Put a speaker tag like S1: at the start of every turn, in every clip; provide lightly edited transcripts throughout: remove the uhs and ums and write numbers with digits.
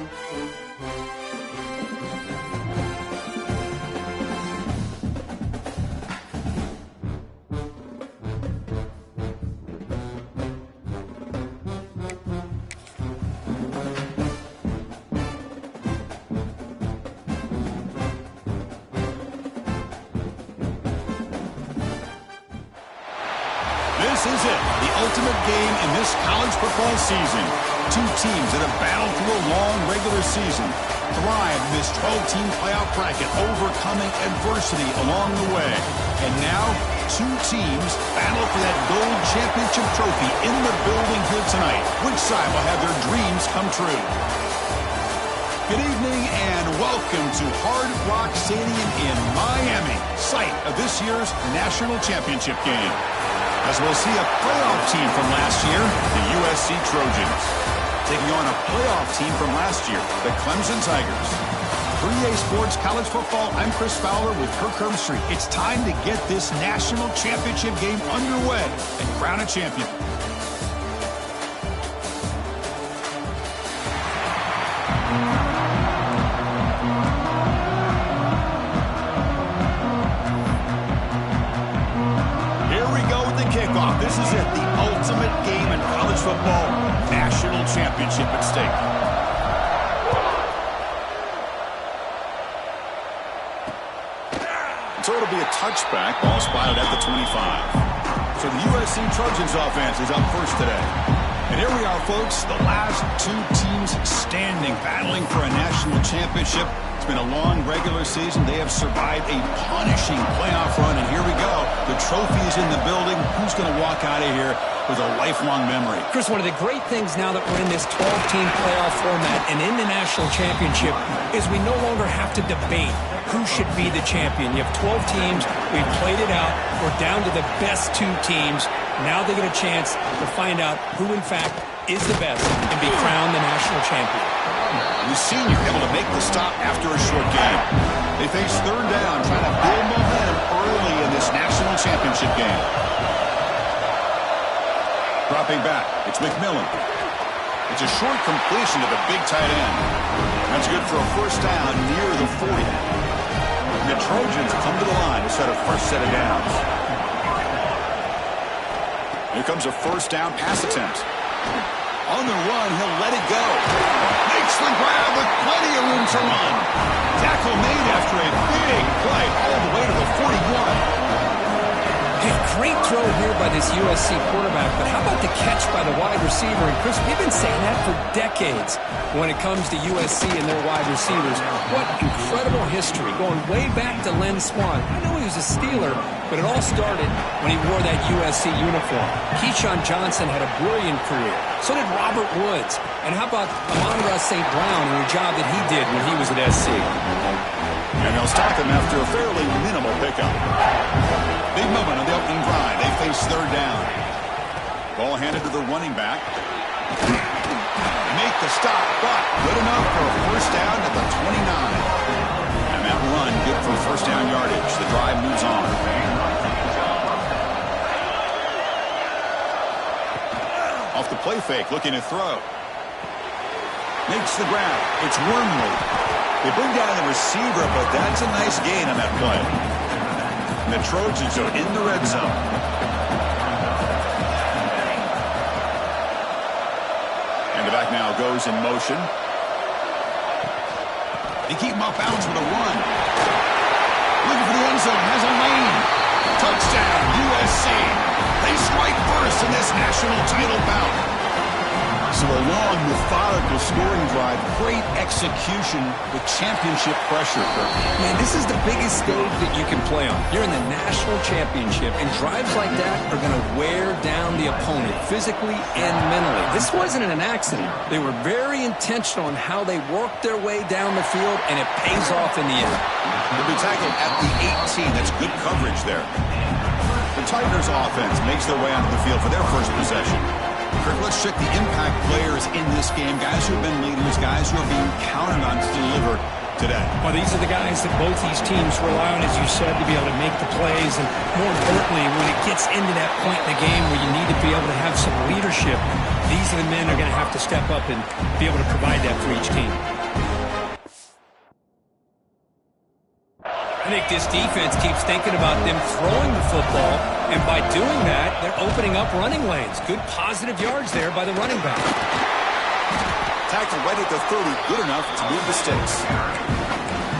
S1: This is it, the ultimate game in this college football season. Two teams that have battled through a long regular season, thrive in this 12-team playoff bracket, overcoming adversity along the way. And now, two teams battle for that gold championship trophy in the building here tonight. Which side will have their dreams come true? Good evening and welcome to Hard Rock Stadium in Miami, site of this year's national championship game. As we'll see a playoff team from last year, the USC Trojans, taking on a playoff team from last year, the Clemson Tigers. 3A Sports College Football, I'm Chris Fowler with Kirk Herbstreit. It's time to get this national championship game underway and crown a champion. Kickoff. This is it, the ultimate game in college football, national championship at stake. So it'll be a touchback, ball spotted at the 25. So the USC Trojans offense is up first today. And here we are, folks, the last two teams standing, battling for a national championship. It's been a long regular season. They have survived a punishing playoff run, and here we go. The trophy is in the building. Who's going to walk out of here with a lifelong memory?
S2: Chris, one of the great things now that we're in this 12-team playoff format and in the national championship is we no longer have to debate who should be the champion. You have 12 teams. We've played it out. We're down to the best two teams. Now they get a chance to find out who, in fact, is the best and be crowned the national champion.
S1: The senior able to make the stop after a short game. They face third down, trying to build momentum early in this national championship game. Dropping back, it's McMillan. It's a short completion to the big tight end. That's good for a first down near the 40. The Trojans come to the line to set a first set of downs. Here comes a first down pass attempt. On the run, he'll let it go. Makes the grab with plenty of room to run. Tackle made after a big play all the way to the 41.
S2: Hey, great throw here by this USC quarterback, but how about the catch by the wide receiver? And Chris, we've been saying that for decades when it comes to USC and their wide receivers. What incredible history, going way back to Len Swan. I know he was a Steeler, but it all started when he wore that USC uniform. Keyshawn Johnson had a brilliant career. So did Robert Woods. And how about Amon-Ra St. Brown and the job that he did when he was at SC?
S1: And they'll stop him after a fairly minimal pickup. Big moment on the opening drive. They face third down. Ball handed to the running back. Make the stop, but good enough for a first down at the 29. And that run good for first down yardage. The drive moves on. Off the play fake, looking to throw. Makes the grab. It's Wormley. They bring down the receiver, but that's a nice gain on that play. And the Trojans are in the red zone. And the back now goes in motion. They keep him off bounds with a run. Looking for the end zone. Has a lane. Touchdown, USC. They strike first in this national title bout. So a long, methodical scoring drive. Great execution with championship pressure.
S2: Man, this is the biggest stage that you can play on. You're in the national championship, and drives like that are going to wear down the opponent physically and mentally. This wasn't an accident. They were very intentional in how they worked their way down the field, and it pays off in the end.
S1: They'll be tackled at the 18. That's good coverage there. The Tigers offense makes their way onto the field for their first possession. Kirk, let's check the impact players in this game. Guys who have been leaders, guys who are being counted on to deliver today.
S2: Well, these are the guys that both these teams rely on, as you said, to be able to make the plays. And more importantly, when it gets into that point in the game where you need to be able to have some leadership, These are the men that are going to have to step up and be able to provide that for each team. I think this defense keeps thinking about them throwing the football, and by doing that, they're opening up running lanes. Good positive yards there by the running back.
S1: Tackle right at the 30, good enough to move the sticks.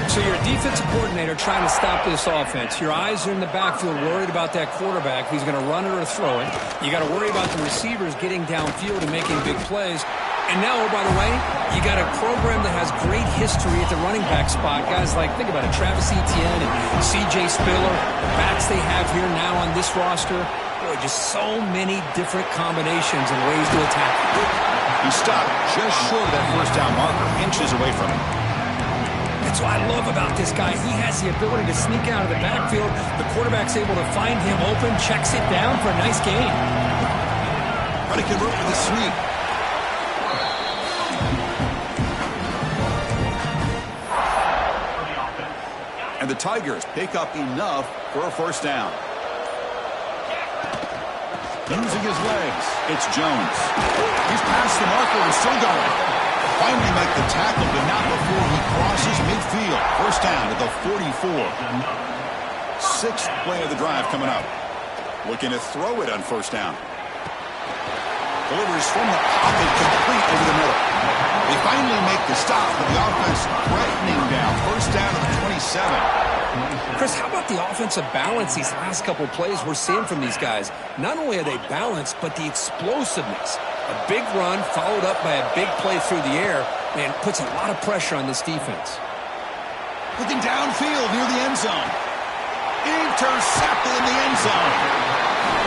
S2: So you're a defensive coordinator trying to stop this offense. Your eyes are in the backfield worried about that quarterback. He's going to run it or throw it. You got to worry about the receivers getting downfield and making big plays. And now, oh, by the way, you got a program that has great history at the running back spot. Guys like, think about it, Travis Etienne and C.J. Spiller, the backs they have here now on this roster. Boy, just so many different combinations and ways to attack.
S1: He stopped just short of that first down marker, inches away from it.
S2: That's what I love about this guy. He has the ability to sneak out of the backfield. The quarterback's able to find him open, checks it down for a nice gain.
S1: Try to convert with a sweep. And the Tigers pick up enough for a first down. Using his legs, it's Jones. He's past the marker and still going. Finally make the tackle, but not before he crosses midfield. First down at the 44. Sixth play of the drive coming up. Looking to throw it on first down. Delivers from the pocket, complete over the middle. They finally make the stop, but the offense threatening down. First down at the 27.
S2: Chris, how about the offensive balance these last couple plays we're seeing from these guys? Not only are they balanced, but the explosiveness. A big run followed up by a big play through the air, man, puts a lot of pressure on this defense.
S1: Looking downfield near the end zone. Intercepted in the end zone.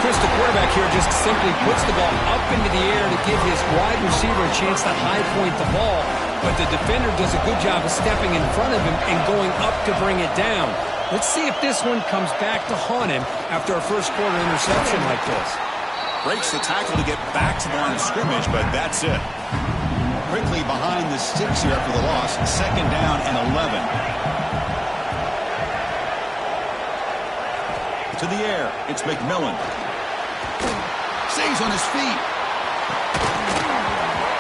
S2: Chris, the quarterback here just simply puts the ball up into the air to give his wide receiver a chance to high point the ball, but the defender does a good job of stepping in front of him and going up to bring it down. Let's see if this one comes back to haunt him after a first quarter interception like this.
S1: Breaks the tackle to get back to the line of scrimmage, but that's it. Quickly behind the sticks here after the loss. Second down and 11. To the air, it's McMillan. Stays on his feet.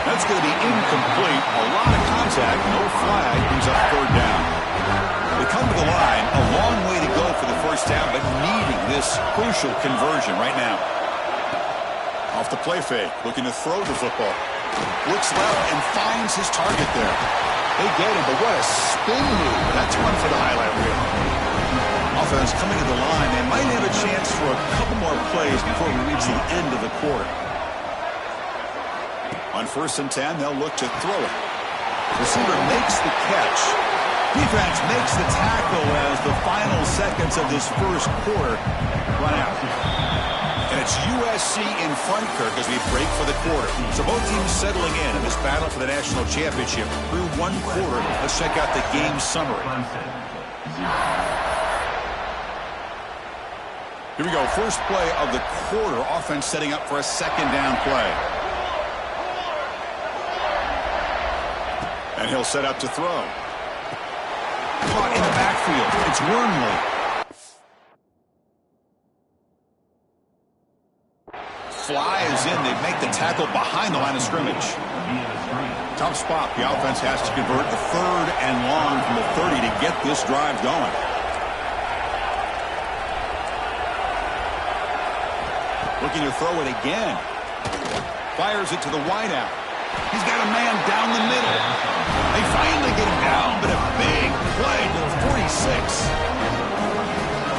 S1: That's going to be incomplete. A lot of contact, no flag. Brings up third down. They come to the line, a long way to go for the first down, but needing this crucial conversion right now. Off the play fake, looking to throw the football. Looks left and finds his target there. They get him, but what a spin move. That's one for the highlight reel. Offense coming to the line. They might have a chance for a couple more plays before we reach the end of the quarter. On 1st and 10, they'll look to throw it. Receiver makes the catch. Defense makes the tackle as the final seconds of this first quarter run out. And it's USC in front, Kirk, as we break for the quarter. So both teams settling in this battle for the national championship through one quarter. Let's check out the game summary. Here we go. First play of the quarter. Offense setting up for a second down play. And he'll set up to throw. Caught in the backfield. It's Wormley. Flies in. They make the tackle behind the line of scrimmage. Tough spot. The offense has to convert the third and long from the 30 to get this drive going. Looking to throw it again. Fires it to the wideout. He's got a man down the middle. They finally get him down, but a big play to the 46.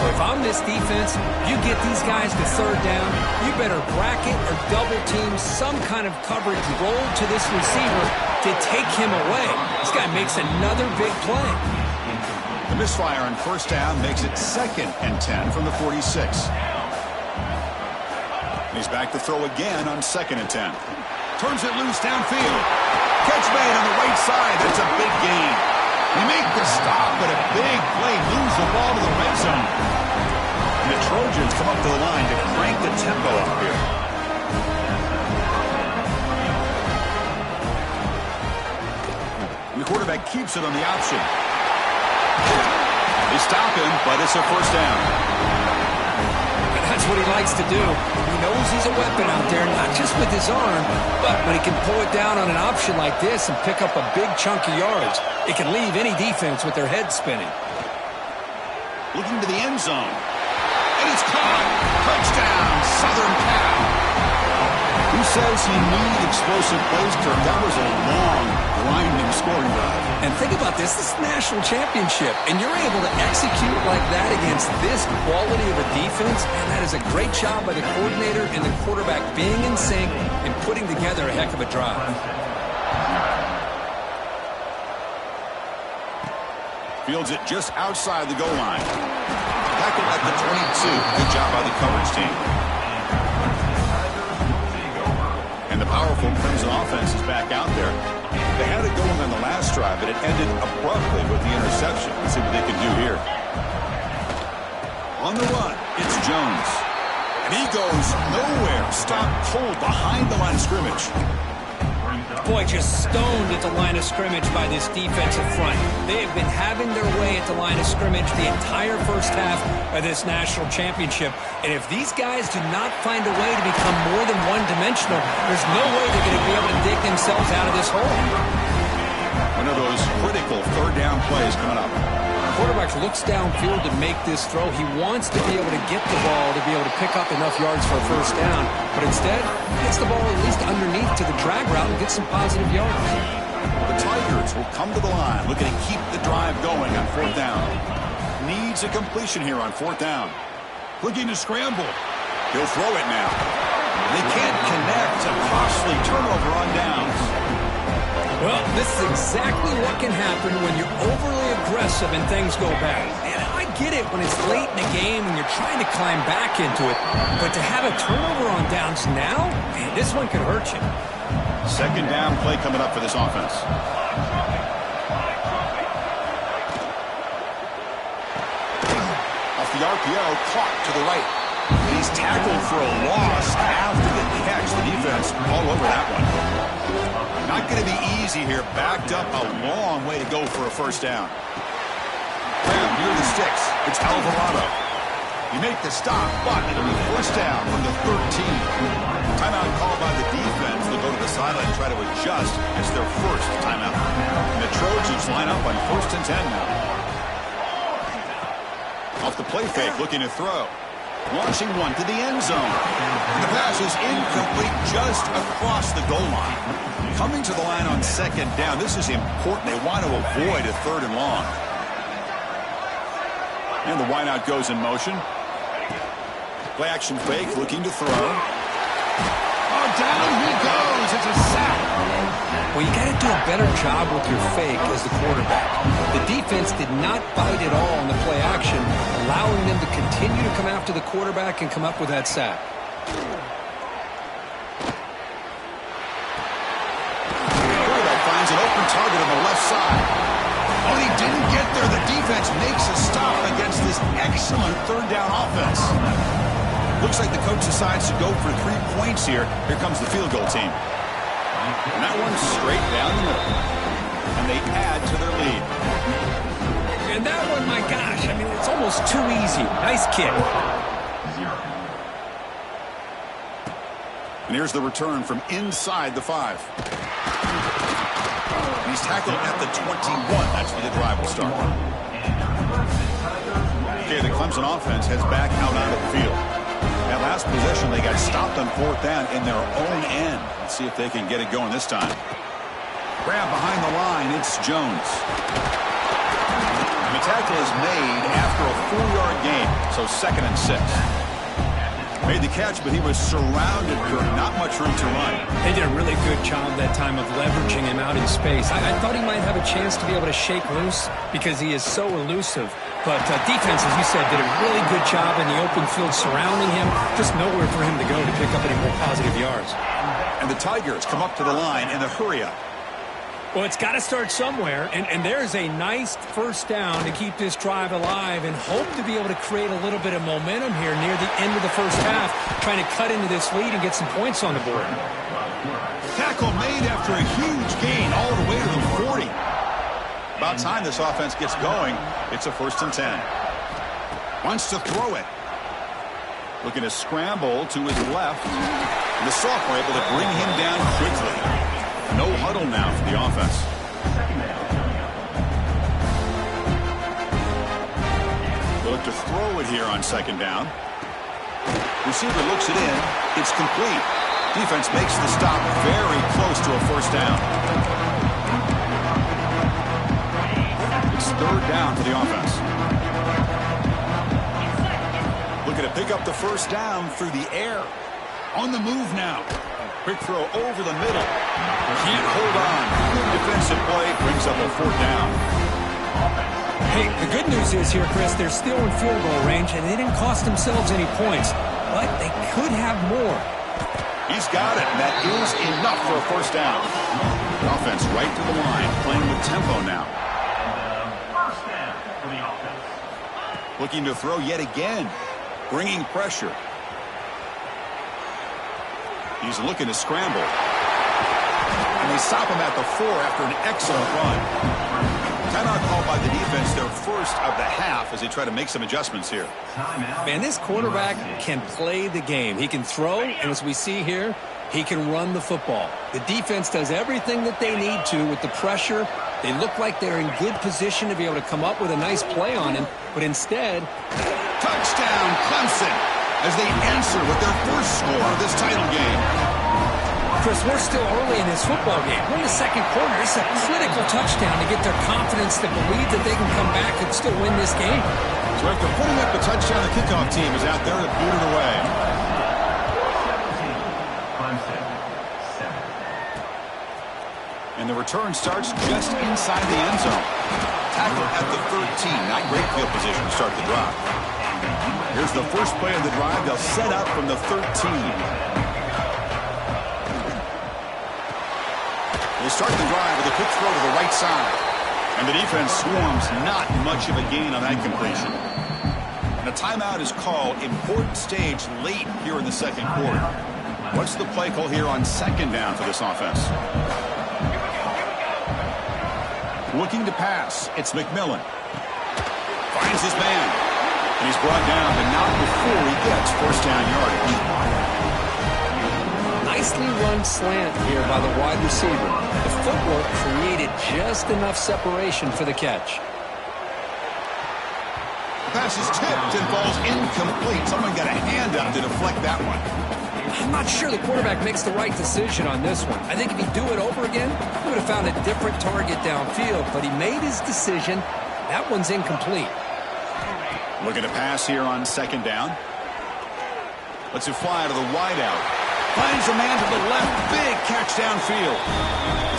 S2: If I'm this defense, you get these guys to third down, you better bracket or double team some kind of coverage roll to this receiver to take him away. This guy makes another big play.
S1: The misfire on first down makes it 2nd and 10 from the 46. He's back to throw again on 2nd and 10. Turns it loose downfield. Catch made on the right side. That's a big gain. They make the stop, but a big play moves the ball to the red zone. And the Trojans come up to the line to crank the tempo up here. And the quarterback keeps it on the option. They stop him, but it's a first down.
S2: And That's what he likes to do. He knows he's a weapon out there, not just with his arm, but when he can pull it down on an option like this and pick up a big chunk of yards, it can leave any defense with their head spinning.
S1: Looking to the end zone. And it's caught. Touchdown, Southern Cal. Who says you need explosive plays, Kirk? That was a long, grinding scoring drive.
S2: And think about this. This is the national championship, and you're able to execute like that against this quality of a defense, and that is a great job by the coordinator and the quarterback being in sync and putting together a heck of a drive.
S1: Fields it just outside the goal line. Tackle at the 22. Good job by the coverage team. And the powerful Clemson offense is back out there. They had it going on the last drive, but it ended abruptly with the interception. Let's see what they can do here. On the run, it's Jones. And he goes nowhere. Stopped cold behind the line of scrimmage.
S2: Boy, just stoned at the line of scrimmage by this defensive front. They have been having their way at the line of scrimmage the entire first half of this national championship. And if these guys do not find a way to become more than one-dimensional, there's no way they're going to be able to dig themselves out of this hole.
S1: One of those critical third down plays coming up.
S2: The quarterback looks downfield to make this throw. He wants to be able to get the ball to be able to pick up enough yards for a first down. But instead, he gets the ball at least underneath to the drag route and gets some positive yards.
S1: The Tigers will come to the line, looking to keep the drive going on fourth down. Needs a completion here on fourth down. Looking to scramble. He'll throw it now. They can't connect. A costly turnover on downs.
S2: Well, this is exactly what can happen when you're overly aggressive and things go bad. And I get it when it's late in the game and you're trying to climb back into it. But to have a turnover on downs now, man, this one could hurt you.
S1: Second down play coming up for this offense. Off the RPO, caught to the right. He's tackled for a loss after the catch. The defense all over that one. Not going to be easy here. Backed up a long way to go for a first down. Graham near the sticks. It's Alvarado. You make the stop, but it'll be first down from the 13. Timeout called by the defense. They'll go to the sideline and try to adjust. It's their first timeout. And the Trojans line up on 1st and 10 now. Off the play fake, looking to throw. Launching one to the end zone. And the pass is incomplete just across the goal line. Coming to the line on second down. This is important. They want to avoid a third and long. And the wideout goes in motion. Play action fake, looking to throw. Oh, down he goes. It's a sack.
S2: Well, you got to do a better job with your fake as the quarterback. The defense did not bite at all on the play action, allowing them to continue to come after the quarterback and come up with that sack.
S1: Quarterback finds an open target on the left side. Oh, and he didn't get there. The defense makes a stop against this excellent third down offense. Looks like the coach decides to go for 3 points here. Here comes the field goal team. And that one's straight down the middle. And they add to their lead.
S2: And that one, my gosh, I mean, it's almost too easy. Nice kick.
S1: And here's the return from inside the 5. He's tackled at the 21. That's where the drive will start. Okay, the Clemson offense heads back out onto the field. That last possession, they got stopped on fourth down in their own end. Let's see if they can get it going this time. Grab behind the line. It's Jones. And the tackle is made after a 4-yard gain, so 2nd and 6. Made the catch, but he was surrounded for not much room to run.
S2: They did a really good job that time of leveraging him out in space. I thought he might have a chance to be able to shake loose because he is so elusive. But defense, as you said, did a really good job in the open field surrounding him. Just nowhere for him to go to pick up any more positive yards.
S1: And the Tigers come up to the line in the hurry-up.
S2: Well, it's got to start somewhere, and there's a nice first down to keep this drive alive and hope to be able to create a little bit of momentum here near the end of the first half, trying to cut into this lead and get some points on the board.
S1: Tackle made after a huge gain all the way to the 40. About time this offense gets going. It's a 1st and 10. Wants to throw it. Looking to scramble to his left. And the sophomore able to bring him down quickly. No huddle now for the offense. They look to throw it here on second down. Receiver looks it in. It's complete. Defense makes the stop very close to a first down. It's third down for the offense. Looking to pick up the first down through the air. On the move now. Quick throw over the middle. Can't hold on. Good defensive play. Brings up a fourth down.
S2: Hey, the good news is here, Chris, they're still in field goal range, and they didn't cost themselves any points. But they could have more.
S1: He's got it. That is enough for a first down. The offense right to the line. Playing with tempo now.
S3: First down for the offense.
S1: Looking to throw yet again. Bringing pressure. He's looking to scramble. And they stop him at the 4 after an excellent run. Timeout called by the defense, their first of the half, as they try to make some adjustments here.
S2: Man, this quarterback can play the game. He can throw, and as we see here, he can run the football. The defense does everything that they need to with the pressure. They look like they're in good position to be able to come up with a nice play on him, but instead...
S1: Touchdown, Clemson, as they answer with their first score of this title game.
S2: Chris, we're still early in this football game. We're in the second quarter. It's a critical touchdown to get their confidence to believe that they can come back and still win this game.
S1: So after putting up the touchdown, the kickoff team is out there to boot it away. And the return starts just inside the end zone. Tackle at the 13. Not great field position to start the drive. Here's the first play of the drive. They'll set up from the 13. They start the drive with a quick throw to the right side. And the defense swarms. Not much of a gain on that completion. And a timeout is called. Important stage late here in the second quarter. What's the play call here on second down for this offense? Looking to pass. It's McMillan. Finds his man. And he's brought down, but not before he gets first down yardage.
S2: Nicely run slant here by the wide receiver. The footwork created just enough separation for the catch.
S1: The pass is tipped and falls incomplete. Someone got a hand up to deflect that one.
S2: I'm not sure the quarterback makes the right decision on this one. I think if he'd do it over again, he would have found a different target downfield, but he made his decision. That one's incomplete.
S1: Looking to pass here on second down. Lets it fly to the wideout. Finds a man to the left. Big catch downfield.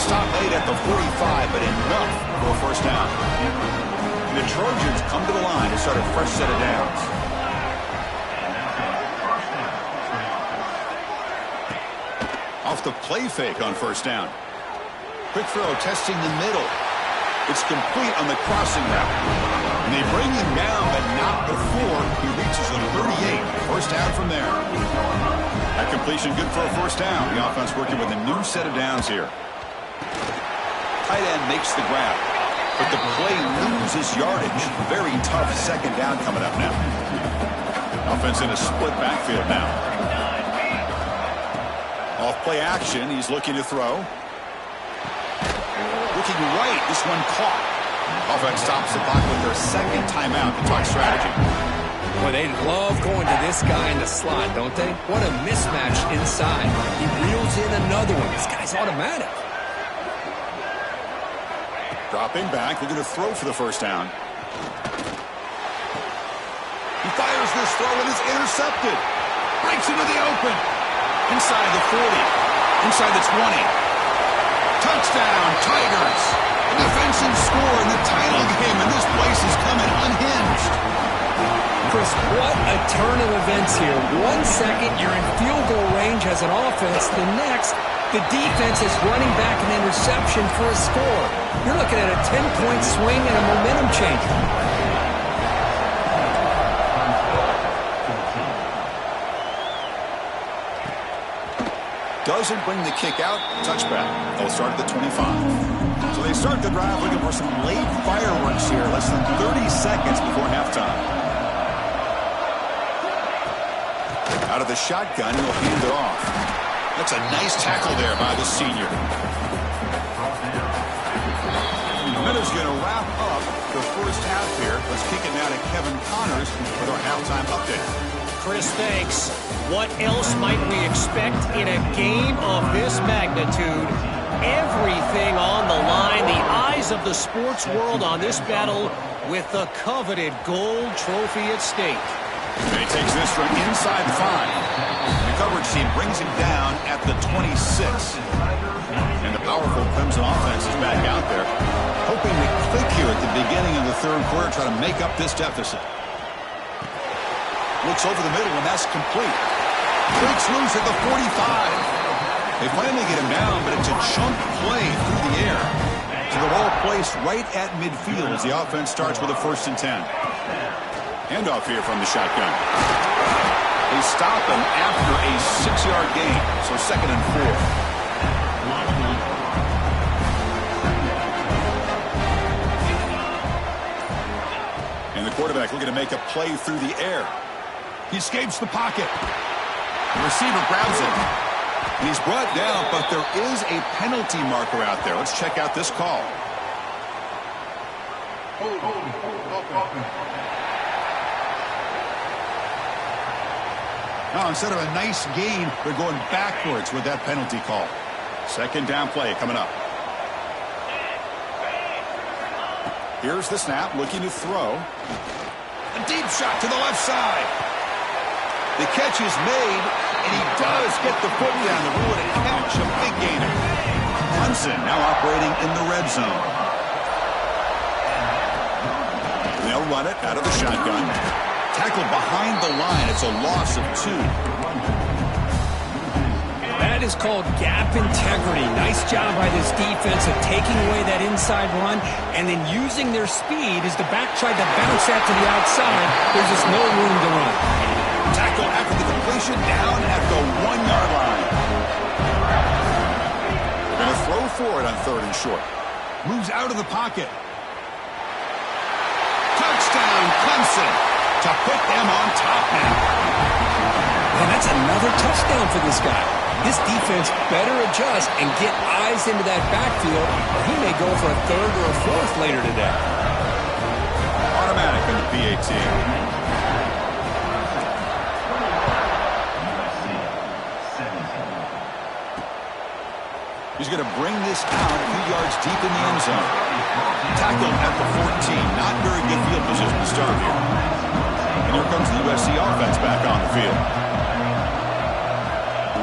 S1: Stop late at the 45, but enough for a first down. And the Trojans come to the line to start a fresh set of downs. Off the play fake on first down. Quick throw testing the middle. It's complete on the crossing route. And they bring him down, but not before he reaches the 38. First down from there. That completion good for a first down. The offense working with a new set of downs here. Tight end makes the grab. But the play loses yardage. Very tough second down coming up now. Offense in a split backfield now. Off play action. He's looking to throw. Looking right. This one caught. Offense stops the clock with their second timeout to talk strategy.
S2: Boy, they love going to this guy in the slot, don't they? What a mismatch inside. He reels in another one. This guy's automatic.
S1: Dropping back. Looking to throw for the first down. He fires this throw and is intercepted. Breaks into the open. Inside the 40. Inside the 20. Touchdown, Tigers. A defensive score in the title game, and this place is coming unhinged.
S2: Chris, what a turn of events here. 1 second, you're in field goal range as an offense. The next, the defense is running back an interception for a score. You're looking at a 10-point swing and a momentum changer.
S1: Doesn't bring the kick out. Touchback. They'll start at the 25. So they start the drive looking for some late fireworks here. Less than 30 seconds before halftime. Out of the shotgun, he'll hand it off. That's a nice tackle there by the senior. That is going to wrap up the first half here. Let's kick it now to Kevin Connors with our halftime update.
S4: Chris, thanks. What else might we expect in a game of this magnitude? Everything on the line. The eyes of the sports world on this battle with the coveted gold trophy at stake.
S1: And he takes this from inside the 5. The coverage team brings him down at the 26. And the powerful Clemson offense is back out there, hoping to click here at the beginning of the third quarter, try to make up this deficit. Looks over the middle, and that's complete. Breaks loose at the 45. They finally get him down, but it's a chunk play through the air. So the ball placed right at midfield as the offense starts with a 1st and 10. Handoff here from the shotgun. They stop him after a 6-yard gain, so 2nd and 4. And the quarterback looking to make a play through the air. He escapes the pocket. The receiver grabs it. And he's brought down, but there is a penalty marker out there. Let's check out this call. Now, instead of a nice gain, they're going backwards with that penalty call. 2nd down play coming up. Here's the snap, looking to throw. A deep shot to the left side. The catch is made, and he does get the foot down the road and catch a big gainer. Clemson now operating in the red zone. They'll run it out of the shotgun. Tackled behind the line. It's a loss of 2.
S2: That is called gap integrity. Nice job by this defense of taking away that inside run and then using their speed as the back tried to bounce that to the outside. There's just no room to run.
S1: Tackle after the completion down at the 1-yard line. Going to throw for it on 3rd and short. Moves out of the pocket. Touchdown, Clemson, to put them on top now.
S2: And that's another touchdown for this guy. This defense better adjust and get eyes into that backfield, or he may go for a 3rd or a 4th later today.
S1: Automatic in the PAT. He's going to bring this out a few yards deep in the end zone. Tackled at the 14. Not very good field position to start here. And here comes the USC offense back on the field.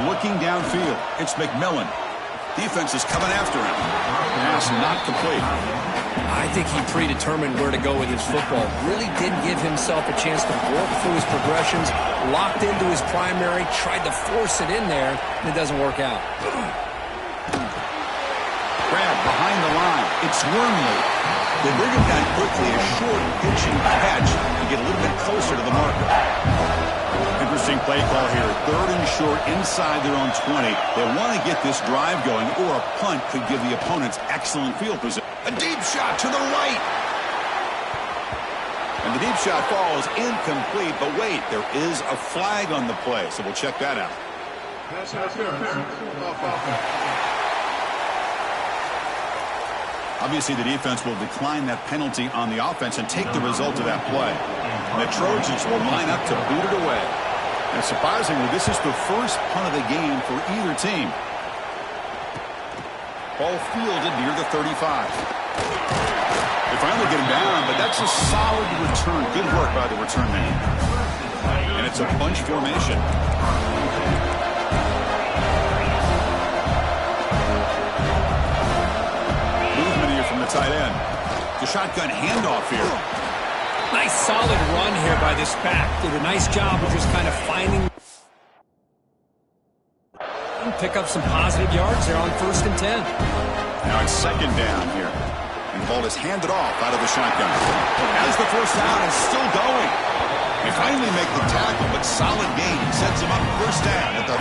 S1: Looking downfield, it's McMillan. Defense is coming after him. Pass not complete.
S2: I think he predetermined where to go with his football. Really did give himself a chance to work through his progressions, locked into his primary, tried to force it in there, and it doesn't work out.
S1: Grab behind the line. It's Wormley. They bring him down quickly, a short pitching catch to get a little bit closer to the marker. Interesting play call here. 3rd and short inside their own 20. They want to get this drive going, or a punt could give the opponents excellent field position. A deep shot to the right. And the deep shot falls incomplete, but wait, there is a flag on the play, so we'll check that out. Obviously, the defense will decline that penalty on the offense and take the result of that play. And the Trojans will line up to boot it away. And surprisingly, this is the first punt of the game for either team. Ball fielded near the 35. They finally get him down, but that's a solid return. Good work by the return man. And it's a bunch formation. Movement here from the tight end. The shotgun handoff here.
S2: Nice solid run here by this back. Did a nice job of just kind of finding. Pick up some positive yards there on 1st and 10.
S1: Now it's 2nd down here. And the ball is handed off out of the shotgun. As the 1st down is still going. They finally make the tackle, but solid gain sets them up 1st down at the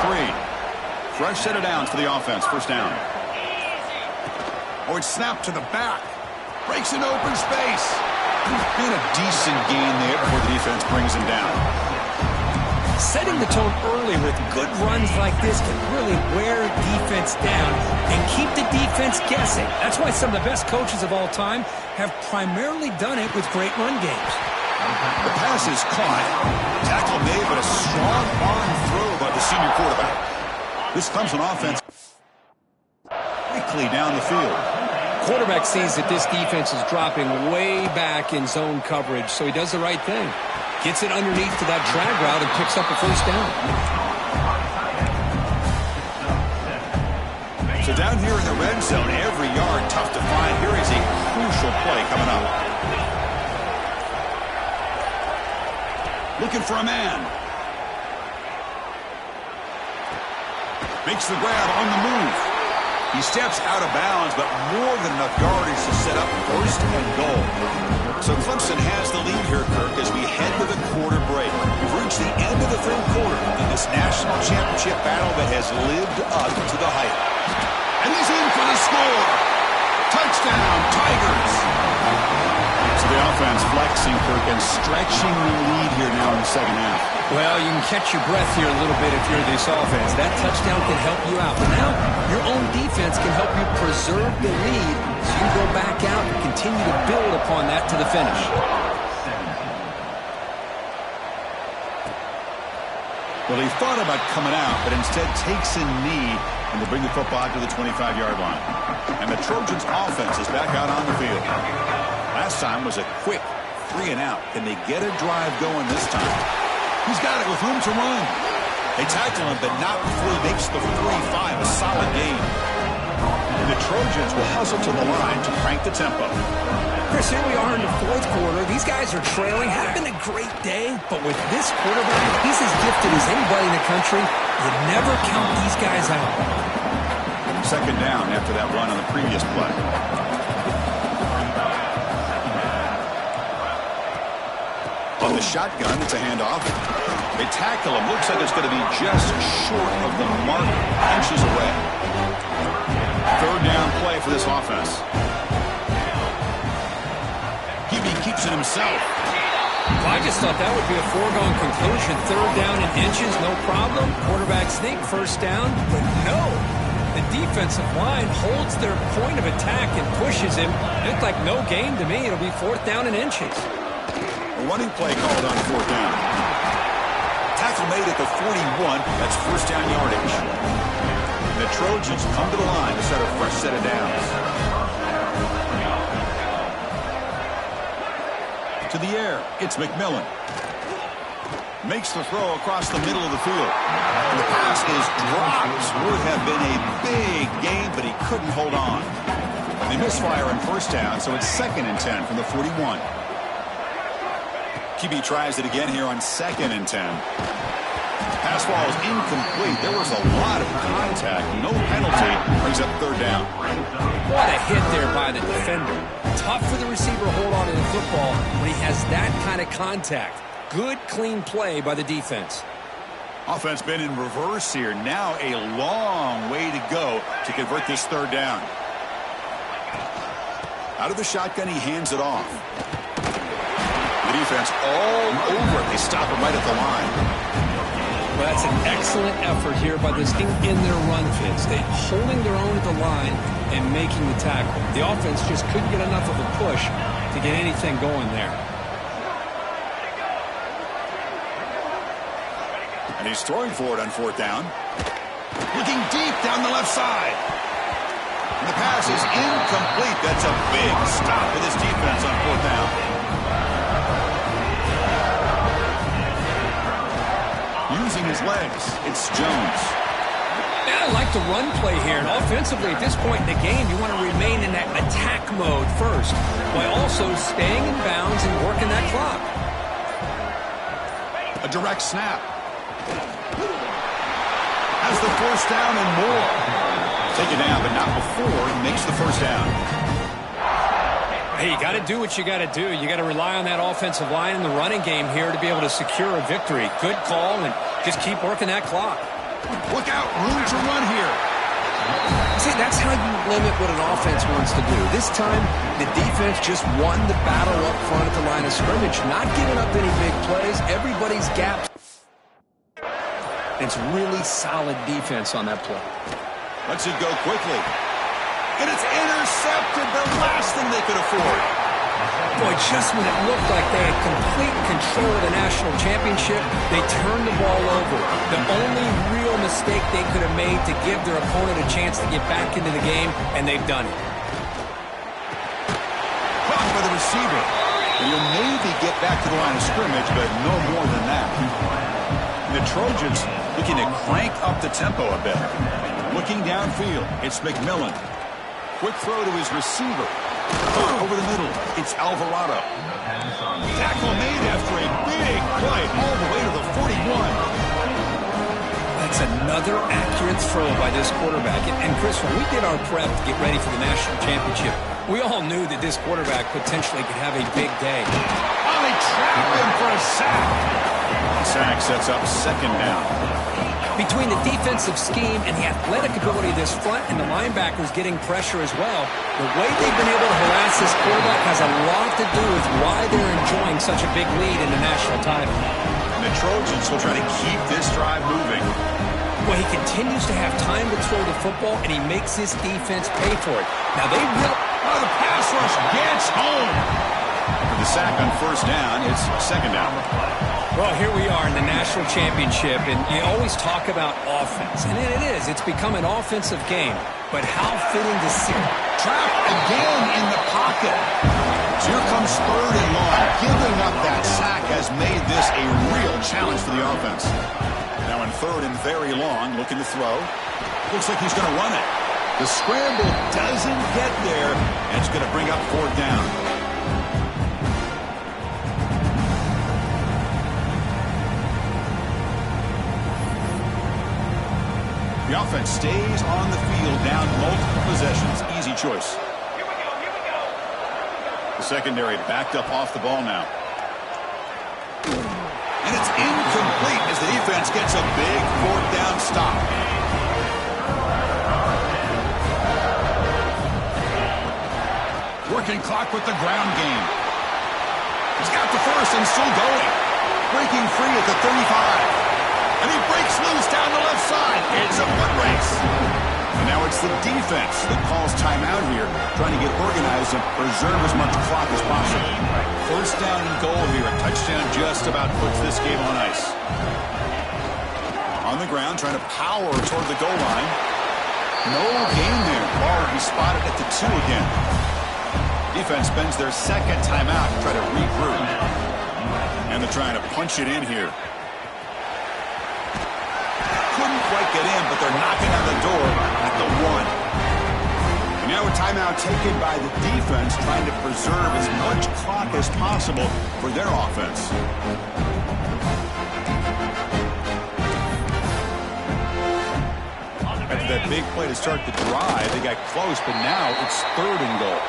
S1: 33. Fresh set of downs for the offense. 1st down. Oh, it's snapped to the back. Breaks in open space. And a decent gain there before the defense brings him down.
S2: Setting the tone early with good runs like this can really wear defense down and keep the defense guessing. That's why some of the best coaches of all time have primarily done it with great run games.
S1: The pass is caught. Tackle made, but a strong arm throw by the senior quarterback. This Clemson offense quickly down the field.
S2: Quarterback sees that this defense is dropping way back in zone coverage, so he does the right thing. Gets it underneath to that drag route and picks up a first down.
S1: So down here in the red zone, every yard tough to find. Here is a crucial play coming up. Looking for a man. Makes the grab on the move. He steps out of bounds, but more than enough yardage to set up first and goal. So Clemson has the lead here, Kirk, as we head to the quarter break. We've reached the end of the third quarter in this national championship battle that has lived up to the hype. And he's in for the score. Touchdown, Tigers. So the offense flexing, Kirk, and stretching the lead here now in the second half.
S2: Well, you can catch your breath here a little bit if you're this offense. That touchdown can help you out. But now, your own defense can help you preserve the lead so you can go back out and continue to build upon that to the finish.
S1: Well, he thought about coming out, but instead takes a knee and to bring the football to the 25-yard line. And the Trojans' offense is back out on the field. Last time was a quick 3-and-out. Can they get a drive going this time? He's got it with room to run. They tackle him, but not before he makes the 45, a solid gain. And the Trojans will hustle to the line to crank the tempo.
S2: Chris, here we are in the fourth quarter. These guys are trailing. Having a great day, but with this quarterback, he's as gifted as anybody in the country. You never count these guys out.
S1: Second down after that run on the previous play. On the shotgun, it's a handoff. They tackle him. Looks like it's going to be just short of the mark, inches away. Third down play for this offense. Hebe keeps it himself.
S2: Well, I just thought that would be a foregone conclusion. Third down in inches, no problem. Quarterback sneak, first down, but no. The defensive line holds their point of attack and pushes him. It looked like no gain to me. It'll be fourth down in inches.
S1: A running play called on fourth down. Tackle made at the 41. That's first down yardage. The Trojans come to the line to set a fresh set of downs. To the air, it's McMillan. Makes the throw across the middle of the field. And the pass is dropped. Would have been a big gain, but he couldn't hold on. They misfire on first down, so it's 2nd and 10 from the 41. QB tries it again here on 2nd and 10. Pass ball is incomplete. There was a lot of contact. No penalty. Brings up third down.
S2: What a hit there by the defender. Tough for the receiver to hold on to the football when he has that kind of contact. Good, clean play by the defense.
S1: Offense been in reverse here. Now a long way to go to convert this third down. Out of the shotgun, he hands it off. The defense all over it. They stop him right at the line.
S2: Well, that's an excellent effort here by this team in their run fits. They holding their own at the line and making the tackle. The offense just couldn't get enough of a push to get anything going there.
S1: And he's throwing for it on fourth down. Looking deep down the left side. And the pass is incomplete. That's a big stop for this defense on fourth down. Using his legs, it's Jones.
S2: Yeah, I like the run play here. And offensively, at this point in the game, you want to remain in that attack mode first, while also staying in bounds and working that clock.
S1: A direct snap. Has the first down and more. Take it down, but not before he makes the first down.
S2: Hey, you got to do what you got to do. You got to rely on that offensive line in the running game here to be able to secure a victory. Good call, and just keep working that clock.
S1: Look out, room to run here.
S2: See, that's how you limit what an offense wants to do. This time, the defense just won the battle up front at the line of scrimmage, not giving up any big plays. Everybody's gaps. And it's really solid defense on that play.
S1: Lets it go quickly. And it's intercepted, the last thing they could afford.
S2: Boy, just when it looked like they had complete control of the national championship, they turned the ball over. The only real mistake they could have made to give their opponent a chance to get back into the game, and they've done it.
S1: Caught by the receiver. And you'll maybe get back to the line of scrimmage, but no more than that. The Trojans looking to crank up the tempo a bit. Looking downfield, it's McMillan. Quick throw to his receiver. Over the middle, it's Alvarado. Tackle made after a big play all the way to the 41.
S2: That's another accurate throw by this quarterback. And Chris, when we did our prep to get ready for the national championship, we all knew that this quarterback potentially could have a big day.
S1: Oh, they trap him for a sack. The sack sets up second down.
S2: Between the defensive scheme and the athletic ability of this front and the linebackers getting pressure as well, the way they've been able to harass this quarterback has a lot to do with why they're enjoying such a big lead in the national title.
S1: And the Trojans will try to keep this drive moving.
S2: Well, he continues to have time to throw the football, and he makes his defense pay for it. Now, they really...
S1: Oh, the pass rush gets home. For the sack on first down, it's second down.
S2: Well, here we are in the national championship, and you always talk about offense. And it is. It's become an offensive game. But how fitting to see.
S1: Trapped again in the pocket. So here comes third and long. Giving up that sack has made this a real challenge for the offense. Now in third and very long, looking to throw. Looks like he's going to run it. The scramble doesn't get there, and it's going to bring up fourth down. The offense stays on the field, down multiple possessions. Easy choice.
S3: Here we go.
S1: The secondary backed up off the ball now. And it's incomplete as the defense gets a big fourth down stop. Working clock with the ground game. He's got the first and still going. Breaking free at the 35. And he breaks loose down the left side. It's a foot race. And now it's the defense that calls timeout here, trying to get organized and preserve as much clock as possible. First down and goal here. A touchdown just about puts this game on ice. On the ground, trying to power toward the goal line. No gain there. Ball will be spotted at the 2 again. Defense spends their second timeout to try to regroup. And they're trying to punch it in here. Couldn't quite get in, but they're knocking on the door at the 1. And now a timeout taken by the defense, trying to preserve as much clock as possible for their offense. After that big play to start the drive, they got close, but now it's third and goal.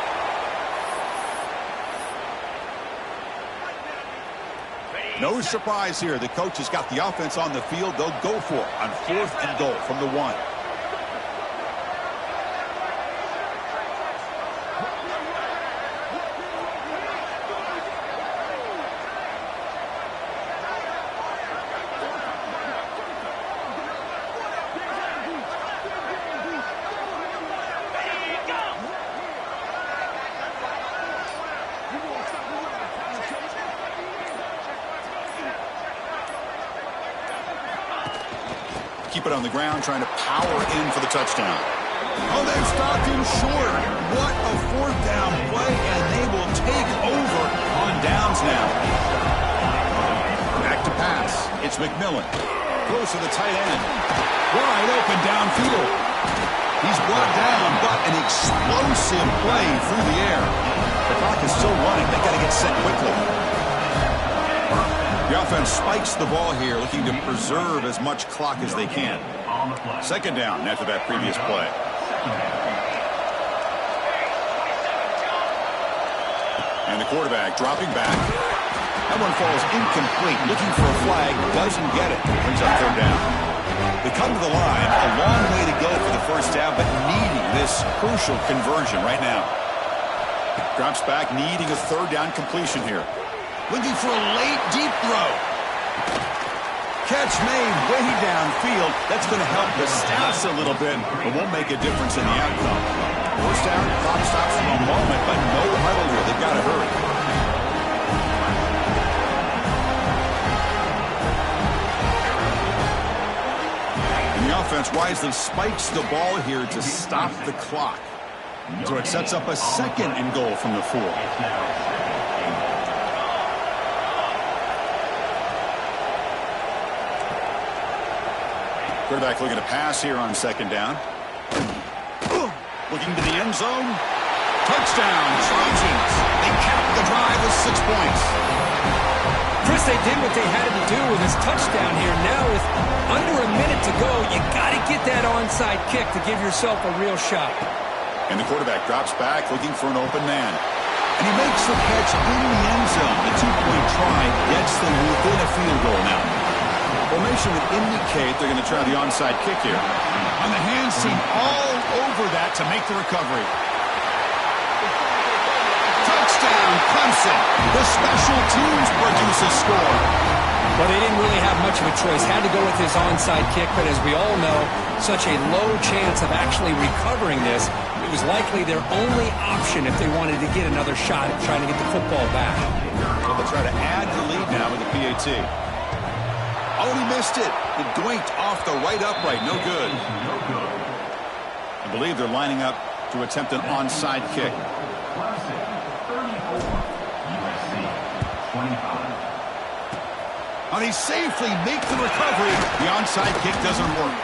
S1: No surprise here. The coach has got the offense on the field. They'll go for it on fourth and goal from the 1. Keep it on the ground, trying to power in for the touchdown. Oh, they've stopped him short. What a fourth down play, and they will take over on downs now. Back to pass. It's McMillan. Close to the tight end. Wide open downfield. He's brought down, but an explosive play through the air. The clock is still running. They got to get set quickly. The offense spikes the ball here, looking to preserve as much clock as they can. Second down after that previous play. And the quarterback dropping back. That one falls incomplete. Looking for a flag, doesn't get it. Brings up third down. They come to the line, a long way to go for the first down, but needing this crucial conversion right now. Drops back, needing a third down completion here. Looking for a late, deep throw. catch made way downfield. That's going to help the stats a little bit, but won't make a difference in the outcome. First down, clock stops for a moment, but no huddle here. They've got to hurry. And the offense wisely spikes the ball here to stop the clock. So it sets up a 2nd and goal from the 4. Quarterback looking to pass here on 2nd down. Looking to the end zone. Touchdown, Trojans. They capped the drive with 6 points.
S2: Chris, they did what they had to do with this touchdown here. Now with under a minute to go, you got to get that onside kick to give yourself a real shot.
S1: And the quarterback drops back looking for an open man. And he makes the catch in the end zone. The 2-point try gets them within a field goal now. Formation would indicate they're going to try the onside kick here. On the hands team all over that to make the recovery. Touchdown, Clemson. The special teams produce a score.
S2: Well, they didn't really have much of a choice. Had to go with his onside kick, but as we all know, such a low chance of actually recovering this. It was likely their only option if they wanted to get another shot at trying to get the football back.
S1: Well, they'll try to add the lead now with the PAT. Oh, he missed it. It doinked off the right upright. No good. I believe they're lining up to attempt an onside kick.
S3: Clemson, 34. USC, 25.
S1: And he safely makes the recovery. The onside kick doesn't work.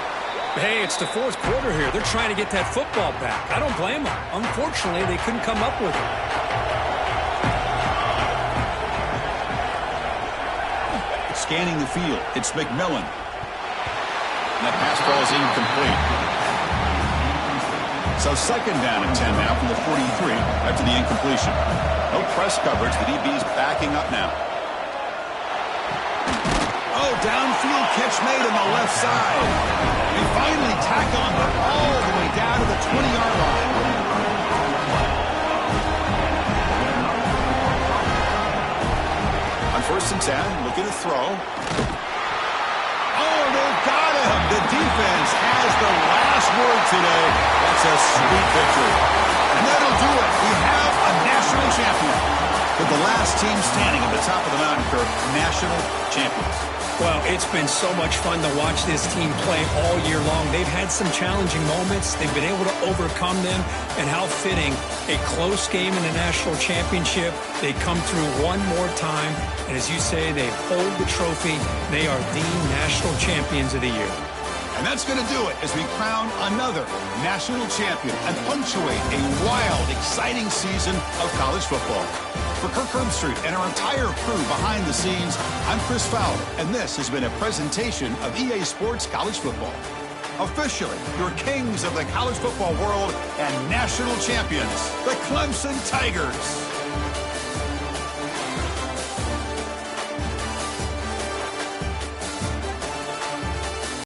S2: Hey, it's the 4th quarter here. They're trying to get that football back. I don't blame them. Unfortunately, they couldn't come up with it.
S1: Scanning the field, it's McMillan. And that pass ball is incomplete. So 2nd down and 10 now from the 43 after the incompletion. No press coverage. The DB's backing up now. Oh, downfield catch made on the left side. They finally tackle him all the way down to the 20-yard line. On 1st and 10, looking to throw. Oh, they've got him. The defense has the last word today. That's a sweet victory. And that'll do it. We have a national champion. With the last team standing at the top of the mountain curve, national champions.
S2: Well, it's been so much fun to watch this team play all year long. They've had some challenging moments. They've been able to overcome them. And how fitting, a close game in the national championship. They come through one more time. And as you say, they hold the trophy. They are the national champions of the year.
S1: And that's going to do it as we crown another national champion and punctuate a wild, exciting season of college football. For Kirk Herbstreit and our entire crew behind the scenes, I'm Chris Fowler, and this has been a presentation of EA Sports College Football. Officially, your kings of the college football world and national champions, the Clemson Tigers.